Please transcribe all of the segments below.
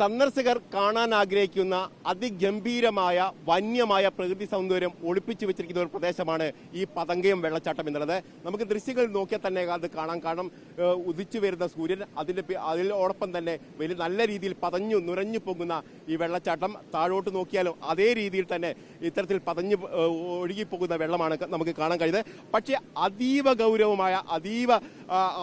സന്ദർശകർ കാണാൻ ആഗ്രഹിക്കുന്ന അതിഗംഭീരമായ വന്യമായ പ്രകൃതി സൗന്ദര്യം ഒളിപ്പിച്ചു വെച്ചിരിക്കുന്ന ഒരു പ്രദേശമാണ് ഈ പതങ്കയം വെള്ളച്ചാട്ടം എന്നുള്ളത്. നമുക്ക് ദൃശ്യങ്ങൾ നോക്കിയാൽ തന്നെ അത് കാണാൻ. കാരണം ഉദിച്ചു വരുന്ന സൂര്യൻ അതിലോടൊപ്പം തന്നെ വലിയ നല്ല രീതിയിൽ പതഞ്ഞു നുരഞ്ഞു പോകുന്ന ഈ വെള്ളച്ചാട്ടം താഴോട്ട് നോക്കിയാലും അതേ രീതിയിൽ തന്നെ ഇത്തരത്തിൽ പതഞ്ഞു ഒഴുകിപ്പോകുന്ന വെള്ളമാണ് നമുക്ക് കാണാൻ കഴിയുന്നത്. പക്ഷേ അതീവ ഗൗരവമായ അതീവ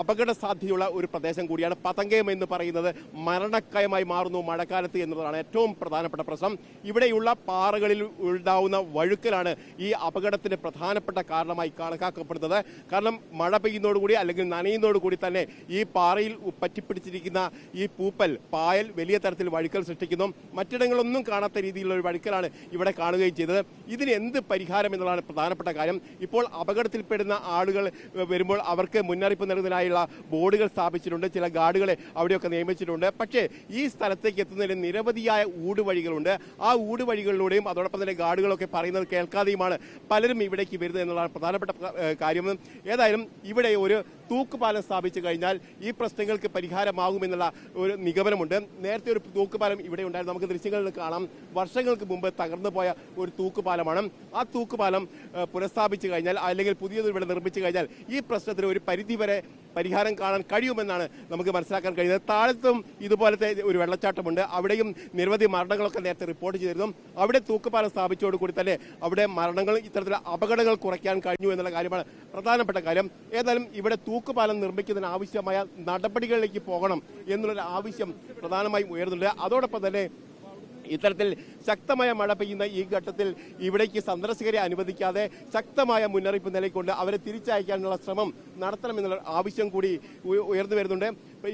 അപകട സാധ്യതയുള്ള ഒരു പ്രദേശം കൂടിയാണ് പതങ്കയം എന്ന് പറയുന്നത്. മരണക്കയമായി മാറുന്നു മഴക്കാലത്ത് എന്നുള്ളതാണ് ഏറ്റവും പ്രധാനപ്പെട്ട പ്രശ്നം. ഇവിടെയുള്ള പാറകളിൽ ഉണ്ടാവുന്ന വഴുക്കലാണ് ഈ അപകടത്തിന് പ്രധാനപ്പെട്ട കാരണമായി കണക്കാക്കപ്പെടുന്നത്. കാരണം മഴ പെയ്യുന്നതോടുകൂടി അല്ലെങ്കിൽ നനയുന്നതോടുകൂടി തന്നെ ഈ പാറയിൽ പറ്റിപ്പിടിച്ചിരിക്കുന്ന ഈ പൂപ്പൽ പായൽ വലിയ തരത്തിൽ വഴുക്കൽ സൃഷ്ടിക്കുന്നു. മറ്റിടങ്ങളൊന്നും കാണാത്ത രീതിയിലുള്ള ഒരു വഴുക്കലാണ് ഇവിടെ കാണുകയും ചെയ്തത്. ഇതിന് എന്ത് പരിഹാരം എന്നുള്ളതാണ് പ്രധാനപ്പെട്ട കാര്യം. ഇപ്പോൾ അപകടത്തിൽപ്പെടുന്ന ആളുകൾ വരുമ്പോൾ അവർക്ക് മുന്നറിയിപ്പ് നൽകുന്നതിനായുള്ള ബോർഡുകൾ സ്ഥാപിച്ചിട്ടുണ്ട്, ചില ഗാർഡുകളെ അവിടെയൊക്കെ നിയമിച്ചിട്ടുണ്ട്. പക്ഷേ ഈ സ്ഥലത്തേക്ക് എത്തുന്നതിന് നിരവധിയായ ഊടുവഴികളുണ്ട്. ആ ഊടുവഴികളിലൂടെയും അതോടൊപ്പം തന്നെ ഗാർഡുകളൊക്കെ പറയുന്നത് കേൾക്കാതെയുമാണ് പലരും ഇവിടേക്ക് വരുന്നത് എന്നുള്ളതാണ് പ്രധാനപ്പെട്ട കാര്യം. ഏതായാലും ഇവിടെ ഒരു തൂക്കുപാലം സ്ഥാപിച്ചു കഴിഞ്ഞാൽ ഈ പ്രശ്നങ്ങൾക്ക് പരിഹാരമാകുമെന്നുള്ള ഒരു നിഗമനമുണ്ട്. നേരത്തെ ഒരു തൂക്കുപാലം ഇവിടെ ഉണ്ടായിരുന്നു, നമുക്ക് ദൃശ്യങ്ങളിൽ കാണാം. വർഷങ്ങൾക്ക് മുമ്പ് തകർന്നു പോയ ഒരു തൂക്കുപാലമാണ്. ആ തൂക്കുപാലം പുനഃസ്ഥാപിച്ചു കഴിഞ്ഞാൽ അല്ലെങ്കിൽ പുതിയത് ഇവിടെ നിർമ്മിച്ചു കഴിഞ്ഞാൽ ഈ പ്രശ്നത്തിന് ഒരു പരിധിവരെ പരിഹാരം കാണാൻ കഴിയുമെന്നാണ് നമുക്ക് മനസ്സിലാക്കാൻ കഴിയുന്നത്. താഴത്തും ഇതുപോലത്തെ ഒരു വെള്ളച്ചാട്ടമുണ്ട്. അവിടെയും നിരവധി മരണങ്ങളൊക്കെ നേരത്തെ റിപ്പോർട്ട് ചെയ്തിരുന്നു. അവിടെ തൂക്കുപാലം സ്ഥാപിച്ചതോടുകൂടി തന്നെ അവിടെ മരണങ്ങൾ ഇത്തരത്തിലുള്ള അപകടങ്ങൾ കുറയ്ക്കാൻ കഴിഞ്ഞു എന്നുള്ള കാര്യമാണ് പ്രധാനപ്പെട്ട കാര്യം. ഏതായാലും ഇവിടെ തൂക്കുപാലം നിർമ്മിക്കുന്നതിന് ആവശ്യമായ നടപടികളിലേക്ക് പോകണം എന്നുള്ളൊരു ആവശ്യം പ്രധാനമായും ഉയർന്നുണ്ട്. അതോടൊപ്പം തന്നെ ഇത്തരത്തിൽ ശക്തമായ മഴ പെയ്യുന്ന ഈ ഘട്ടത്തിൽ ഇവിടേക്ക് സന്ദർശകരെ അനുവദിക്കാതെ ശക്തമായ മുന്നറിയിപ്പ് നിലയ്ക്കൊണ്ട് അവരെ തിരിച്ചയക്കാനുള്ള ശ്രമം നടത്തണമെന്നുള്ള ആവശ്യം കൂടി ഉയർന്നു വരുന്നുണ്ട്.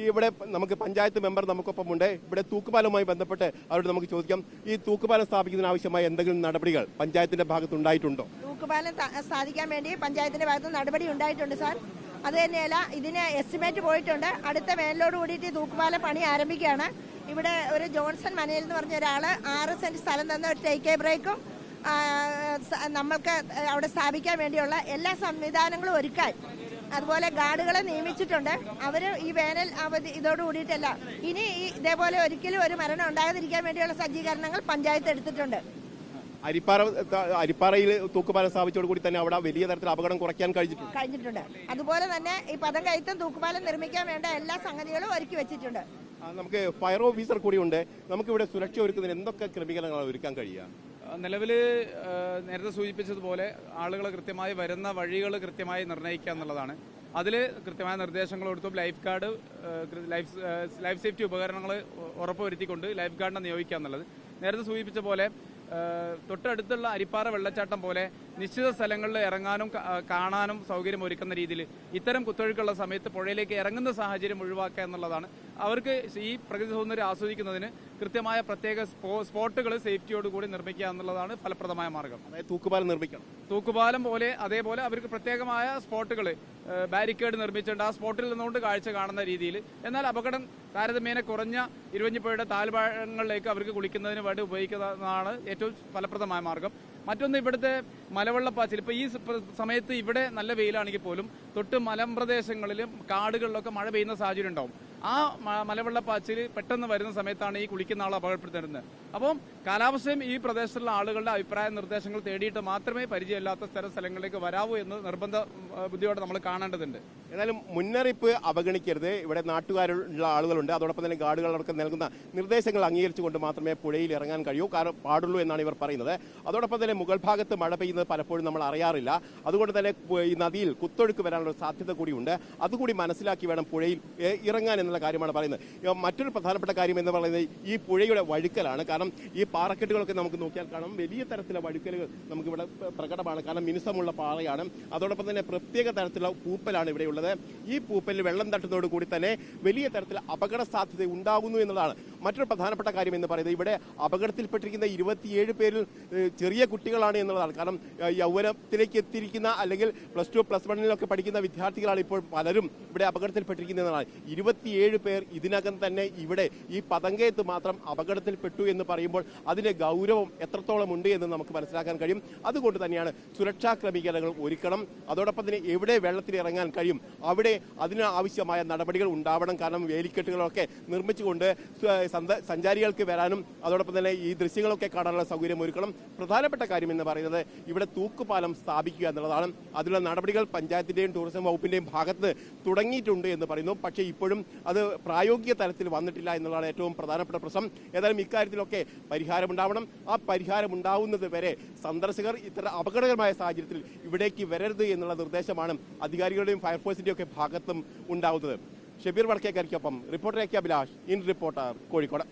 ഇവിടെ നമുക്ക് പഞ്ചായത്ത് മെമ്പർ നമുക്കൊപ്പമുണ്ട്. ഇവിടെ തൂക്കുപാലവുമായി ബന്ധപ്പെട്ട് അവരോട് നമുക്ക് ചോദിക്കാം, ഈ തൂക്കുപാലം സ്ഥാപിക്കുന്നതിന് ആവശ്യമായ എന്തെങ്കിലും നടപടികൾ പഞ്ചായത്തിന്റെ ഭാഗത്ത് ഉണ്ടായിട്ടുണ്ടോ? തൂക്കുപാലം സ്ഥാപിക്കാൻ വേണ്ടി പഞ്ചായത്തിന്റെ ഭാഗത്ത് നടപടി ഉണ്ടായിട്ടുണ്ട് സാർ. അത് തന്നെയല്ല, ഇതിന് എസ്റ്റിമേറ്റ് പോയിട്ടുണ്ട്. അടുത്ത വേനലോട് കൂടിയിട്ട് തൂക്കുപാലം പണി ആരംഭിക്കുകയാണ്. ഇവിടെ ഒരു ജോൺസൺ മനയിൽ എന്ന് പറഞ്ഞ ഒരാള് 6 സെന്റ് സ്ഥലം തന്ന ഒരു ടേക്ക് എ ബ്രേക്കും നമ്മൾക്ക് അവിടെ സ്ഥാപിക്കാൻ വേണ്ടിയുള്ള എല്ലാ സംവിധാനങ്ങളും ഒരുക്കാൻ, അതുപോലെ ഗാർഡുകളെ നിയമിച്ചിട്ടുണ്ട്. അവർ ഈ വേനൽ അവധി ഇതോട് കൂടിയിട്ടല്ല, ഇനി ഇതേപോലെ ഒരിക്കലും ഒരു മരണം ഉണ്ടാകാതിരിക്കാൻ വേണ്ടിയുള്ള സജ്ജീകരണങ്ങൾ പഞ്ചായത്ത് എടുത്തിട്ടുണ്ട്. അരിപ്പാറയിൽ തൂക്കുപാലം സ്ഥാപിച്ചതോടുകൂടി തന്നെ അവിടെ വലിയ തരത്തിൽ അപകടം കുറയ്ക്കാൻ കഴിഞ്ഞിട്ടുണ്ട്. അതുപോലെ തന്നെ ഈ പതങ്കയത്തും തൂക്കുപാലം നിർമ്മിക്കാൻ വേണ്ട എല്ലാ സംഗതികളും ഒരുക്കി വെച്ചിട്ടുണ്ട്. നമുക്ക് ഫയർ ഓഫീസർ കൂടി ഉണ്ട്. നമുക്ക് ഇവിടെ സുരക്ഷ ഒരുക്കുന്നതിന് എന്തൊക്കെ ക്രമീകരണങ്ങളാണ് ഒരുക്കാൻ കഴിയുക? നിലവിൽ നേരത്തെ സൂചിപ്പിച്ചതുപോലെ ആളുകൾ കൃത്യമായി വരുന്ന വഴികൾ കൃത്യമായി നിർണ്ണയിക്കുക എന്നുള്ളതാണ്. അതിൽ കൃത്യമായ നിർദ്ദേശങ്ങൾ കൊടുത്തും ലൈഫ് ഗാർഡ് ലൈഫ് സേഫ്റ്റി ഉപകരണങ്ങൾ ഉറപ്പുവരുത്തിക്കൊണ്ട് ലൈഫ് ഗാർഡിനെ നിയോഗിക്കുക എന്നുള്ളത്. നേരത്തെ സൂചിപ്പിച്ച പോലെ തൊട്ടടുത്തുള്ള അരിപ്പാറ വെള്ളച്ചാട്ടം പോലെ നിശ്ചിത സ്ഥലങ്ങളിൽ ഇറങ്ങാനും കാണാനും സൗകര്യം ഒരുക്കുന്ന രീതിയിൽ ഇത്തരം കുത്തൊഴുക്കുള്ള സമയത്ത് പുഴയിലേക്ക് ഇറങ്ങുന്ന സാഹചര്യം ഒഴിവാക്കുക എന്നുള്ളതാണ്. അവർക്ക് ഈ പ്രകൃതി സൗന്ദര്യം ആസ്വദിക്കുന്നതിന് കൃത്യമായ പ്രത്യേക സ്പോട്ടുകൾ സേഫ്റ്റിയോടുകൂടി നിർമ്മിക്കുക എന്നുള്ളതാണ് ഫലപ്രദമായ മാർഗം. തൂക്കുപാലം നിർമ്മിക്കണം. തൂക്കുപാലം പോലെ അതേപോലെ അവർക്ക് പ്രത്യേകമായ സ്പോട്ടുകൾ ബാരിക്കേഡ് നിർമ്മിച്ചിട്ടുണ്ട്. ആ സ്പോട്ടിൽ നിന്നുകൊണ്ട് കാഴ്ച കാണുന്ന രീതിയിൽ, എന്നാൽ അപകടം താരതമ്യേന കുറഞ്ഞ ഇരുവഞ്ഞിപ്പുഴയുടെ താഴ്ഭാഗങ്ങളിലേക്ക് അവർക്ക് കുളിക്കുന്നതിന് വേണ്ടി ഉപയോഗിക്കുന്നതാണ് ഏറ്റവും ഫലപ്രദമായ മാർഗം. മറ്റൊന്ന്, ഇവിടുത്തെ മലവെള്ളപ്പാച്ചിൽ. ഇപ്പോൾ ഈ സമയത്ത് ഇവിടെ നല്ല വെയിലാണെങ്കിൽ പോലും തൊട്ട് മലമ്പ്രദേശങ്ങളിലും കാടുകളിലൊക്കെ മഴ പെയ്യുന്ന സാഹചര്യം ഉണ്ടാവും. ആ മലവെള്ളപ്പാച്ചിൽ പെട്ടെന്ന് വരുന്ന സമയത്താണ് ഈ കുളിക്കുന്ന ആൾ അപകടപ്പെടുത്തുന്നത്. അപ്പം കാലാവസ്ഥയും ഈ പ്രദേശത്തുള്ള ആളുകളുടെ അഭിപ്രായ നിർദ്ദേശങ്ങൾ തേടിയിട്ട് മാത്രമേ പരിചയമില്ലാത്ത സ്ഥലങ്ങളിലേക്ക് വരാവൂ എന്ന് നിർബന്ധ ബുദ്ധിയോടെ നമ്മൾ കാണേണ്ടതുണ്ട്. ഏതായാലും മുന്നറിയിപ്പ് അവഗണിക്കരുത്. ഇവിടെ നാട്ടുകാരുള്ള ആളുകളുണ്ട്, അതോടൊപ്പം തന്നെ ഗാർഡുകളവർക്ക് നൽകുന്ന നിർദ്ദേശങ്ങൾ അംഗീകരിച്ചുകൊണ്ട് മാത്രമേ പുഴയിൽ ഇറങ്ങാൻ കഴിയൂ പാടുള്ളൂ എന്നാണ് ഇവർ പറയുന്നത്. അതോടൊപ്പം തന്നെ മുകൾ ഭാഗത്ത് മഴ പെയ്യുന്നത് പലപ്പോഴും നമ്മൾ അറിയാറില്ല. അതുകൊണ്ട് തന്നെ ഈ നദിയിൽ കുത്തൊഴുക്ക് വരാനുള്ള സാധ്യത കൂടിയുണ്ട്. അതുകൂടി മനസ്സിലാക്കി വേണം പുഴയിൽ ഇറങ്ങാൻ എന്നുള്ള കാര്യമാണ് പറയുന്നത്. മറ്റൊരു പ്രധാനപ്പെട്ട കാര്യം എന്ന് പറയുന്നത് ഈ പുഴയുടെ വഴുക്കലാണ്. കാരണം ഈ പാറക്കെട്ടുകളൊക്കെ നമുക്ക് നോക്കിയാൽ കാണാം, വലിയ തരത്തിലുള്ള വഴുക്കലുകൾ നമുക്കിവിടെ പ്രകടമാണ്. കാരണം മിനുസമുള്ള പാറയാണ്. അതോടൊപ്പം തന്നെ പ്രത്യേക തരത്തിലുള്ള പൂപ്പലാണ് ഇവിടെയുള്ളത്. ഈ പൂപ്പലിൽ വെള്ളം തട്ടുന്നതോട് കൂടി തന്നെ വലിയ തരത്തിൽ അപകട സാധ്യത ഉണ്ടാകുന്നു എന്നതാണ് മറ്റൊരു പ്രധാനപ്പെട്ട കാര്യം എന്ന് പറയുന്നത്. ഇവിടെ അപകടത്തിൽപ്പെട്ടിരിക്കുന്ന 27 പേരിൽ ചെറിയ കുട്ടികളാണ് എന്നുള്ളതാണ്. കാരണം യൗവനത്തിലേക്ക് എത്തിയിരിക്കുന്ന അല്ലെങ്കിൽ +2 +1 പഠിക്കുന്ന വിദ്യാർത്ഥികളാണ് ഇപ്പോൾ പലരും ഇവിടെ അപകടത്തിൽപ്പെട്ടിരിക്കുന്നതാണ്. 27 പേർ ഇതിനകം തന്നെ ഇവിടെ ഈ പതങ്കയത്ത് മാത്രം അപകടത്തിൽപ്പെട്ടു എന്ന് പറയുമ്പോൾ അതിന്റെ ഗൗരവം എത്രത്തോളം ഉണ്ട് എന്ന് നമുക്ക് മനസ്സിലാക്കാൻ കഴിയും. അതുകൊണ്ട് തന്നെയാണ് സുരക്ഷാ ക്രമീകരണങ്ങൾ ഒരുക്കണം. അതോടൊപ്പം തന്നെ എവിടെ വെള്ളത്തിൽ ഇറങ്ങാൻ കഴിയും അവിടെ അതിന് ആവശ്യമായ നടപടികൾ ഉണ്ടാവണം. കാരണം വേലിക്കെട്ടുകളൊക്കെ നിർമ്മിച്ചുകൊണ്ട് സഞ്ചാരികൾക്ക് വരാനും അതോടൊപ്പം തന്നെ ഈ ദൃശ്യങ്ങളൊക്കെ കാണാനുള്ള സൗകര്യം ഒരുക്കണം. പ്രധാനപ്പെട്ട കാര്യം എന്ന് പറയുന്നത് ഇവിടെ തൂക്കുപാലം സ്ഥാപിക്കുക എന്നുള്ളതാണ്. അതിനുള്ള നടപടികൾ പഞ്ചായത്തിന്റെയും ടൂറിസം വകുപ്പിന്റെയും ഭാഗത്ത് തുടങ്ങിയിട്ടുണ്ട് എന്ന് പറയുന്നു. പക്ഷേ ഇപ്പോഴും അത് പ്രായോഗിക തലത്തിൽ വന്നിട്ടില്ല എന്നുള്ളതാണ് ഏറ്റവും പ്രധാനപ്പെട്ട പ്രശ്നം. ഏതായാലും ഇക്കാര്യത്തിലൊക്കെ പരിഹാരമുണ്ടാവണം. ആ പരിഹാരമുണ്ടാവുന്നത് വരെ സന്ദർശകർ ഇത്തരം അപകടകരമായ സാഹചര്യത്തിൽ ഇവിടേക്ക് വരരുത് എന്നുള്ള നിർദ്ദേശമാണ് അധികാരികളുടെയും ഫയർഫോഴ്സിന്റെയും ഒക്കെ ഭാഗത്തും ഉണ്ടാവുന്നത്. ഷബീർ വടക്കേക്കരിക്കൊപ്പം reporter A K Abhilash, in reporter, Kozhikode.